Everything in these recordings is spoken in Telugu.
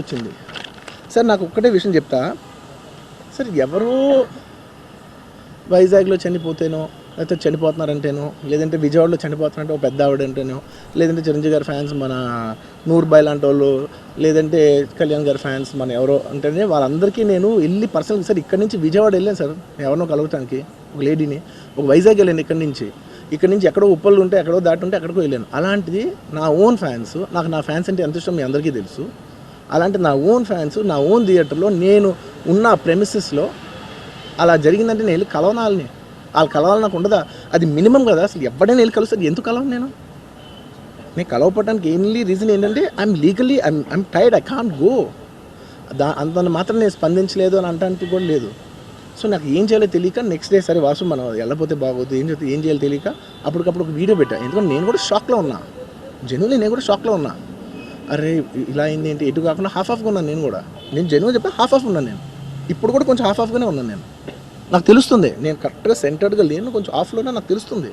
వచ్చింది సార్. నాకు ఒక్కటే విషయం చెప్తా సార్, ఎవరో వైజాగ్లో చనిపోతేనో, లేకపోతే చనిపోతున్నారంటేనో, లేదంటే విజయవాడలో చనిపోతున్నారంటే ఒక పెద్ద ఆవిడ అంటేనో, లేదంటే చిరంజీవి గారి ఫ్యాన్స్ మన నూర్బాయ్ లాంటి వాళ్ళు, లేదంటే కళ్యాణ్ గారి ఫ్యాన్స్ మన ఎవరో అంటేనే వాళ్ళందరికీ నేను వెళ్ళి పర్సనల్ సార్ ఇక్కడి నుంచి విజయవాడ వెళ్ళాను సార్ ఎవరినో కలవటానికి, ఒక లేడీని. ఒక వైజాగ్ వెళ్ళాను ఇక్కడి నుంచి ఎక్కడో ఉప్పళ్ళు ఉంటే ఎక్కడో దాటి ఉంటే ఎక్కడికో వెళ్ళాను. అలాంటిది నా ఓన్ ఫ్యాన్స్, నాకు నా ఫ్యాన్స్ అంటే ఎంత ఇష్టం మీ అందరికీ తెలుసు. అలాంటి నా ఓన్ ఫ్యాన్స్ నా ఓన్ థియేటర్లో నేను ఉన్న ప్రెమిసెస్లో అలా జరిగిందంటే నేను వెళ్ళి కలవనాలని, వాళ్ళు కలవాలి నాకు ఉండదా? అది మినిమం కదా. అసలు ఎవడైనా వెళ్ళి కలుస్తుంది, ఎందుకు కలవను నేను కలవపడడానికి ఓన్లీ రీజన్ ఏంటంటే I'm legally I'm tired, I can't go. అంత మాత్రం నేను స్పందించలేదు అని అంటానికి కూడా లేదు. సో నాకు ఏం చేయాలో తెలియక నెక్స్ట్ డే సరే వాసు మనం వెళ్ళకపోతే బాగోదు, ఏం చేయాలో తెలియక అప్పటికప్పుడు ఒక వీడియో పెట్టా. ఎందుకంటే నేను కూడా షాక్లో ఉన్నా, జెన్యున్లీ నేను కూడా షాక్లో ఉన్నా. అరే ఇలా అయింది ఏంటి, ఎటు కాకుండా హాఫ్గా ఉన్నాను నేను జెన్యున్గా చెప్పా హాఫ్ ఉన్నాను నేను. ఇప్పుడు కూడా కొంచెం హాఫ్గానే ఉన్నాను నేను. నాకు తెలుస్తుంది నేను కరెక్ట్గా సెంటర్డ్గా లేను, కొంచెం ఆఫ్లోనే నాకు తెలుస్తుంది.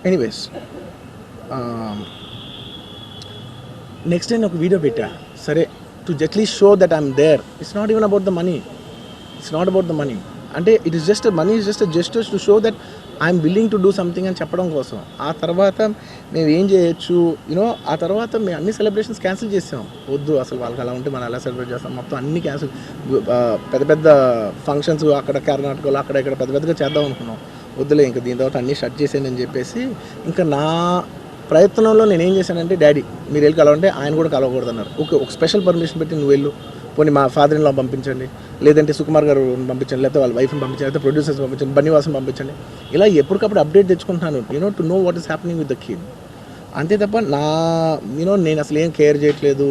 ఎనీవేస్ నెక్స్ట్ డే నేను ఒక వీడియో పెట్టా సరే to at least show that I'm there. It's not even about the money, అంటే it is just money is just gestures to show that I'm willing to do something అని చెప్పడం కోసం. ఆ తర్వాత మేము ఏం చేయొచ్చు ఆ తర్వాత మేము అన్ని సెలబ్రేషన్స్ క్యాన్సిల్ చేసాం. వద్దు అసలు వాళ్ళకి అలా ఉంటే మనం ఎలా సెలబ్రేట్ చేస్తాం, మొత్తం అన్ని క్యాన్సిల్. పెద్ద ఫంక్షన్స్ అక్కడ కర్ణాటకలో అక్కడ ఇక్కడ పెద్దగా చేద్దాం అనుకున్నాం. వద్దులే ఇంకా దీని తర్వాత అన్నీ షట్ చేసానని చెప్పేసి ఇంకా నా ప్రయత్నంలో నేను ఏం చేశానంటే, డాడీ మీరు వెళ్ళి కలవంటే ఆయన కూడా కలవకూడదు అన్నారు. ఒక స్పెషల్ పర్మిషన్ పెట్టి నువ్వు వెళ్ళు, పోనీ మా ఫాదర్ ఇన్ లా పంపించండి, లేదంటే సుకుమార్ గారు పంపించండి, లేకపోతే వాళ్ళ వైఫ్ని పంపించండి, లేకపోతే ప్రొడ్యూసర్స్ పంపించండి, బన్నీవాసం పంపించండి. ఇలా ఎప్పటికప్పుడు అప్డేట్ తెచ్చుకుంటున్నాను to know what is happening with the kid. అంతే తప్ప నేను అసలు ఏం కేర్ చేయట్లేదు.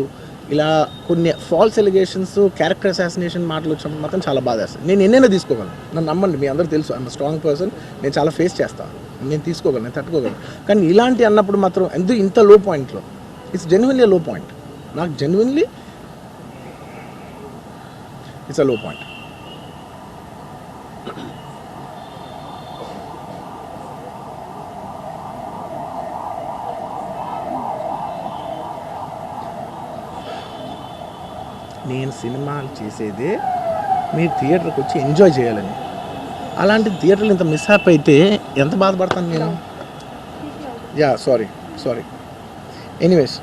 ఇలా కొన్ని ఫాల్స్ ఎలిగేషన్స్, క్యారెక్టర్ అసాసినేషన్ మాటలు వచ్చినప్పుడు మాత్రం చాలా బాధ వేస్తాను. నేను ఎన్నైనా తీసుకోగలను, నన్ను నమ్మండి, మీ అందరూ తెలుసు ఐఎమ్ స్ట్రాంగ్ పర్సన్. నేను చాలా ఫేస్ చేస్తాను, నేను తీసుకోగలను, నేను తట్టుకోగలను. కానీ ఇలాంటి అన్నప్పుడు మాత్రం ఇంత లో పాయింట్లో ఇట్స్ జెన్యున్లీ లో పాయింట్. నాకు జెన్యున్లీ ఇట్స్ అ లో పాయింట్. నేను సినిమాలు చేసేదే మీరు థియేటర్కి వచ్చి ఎంజాయ్ చేయాలని. అలాంటి థియేటర్లు ఇంత మిస్హాప్ అయితే ఎంత బాధపడతాను నేను. Yeah sorry anyways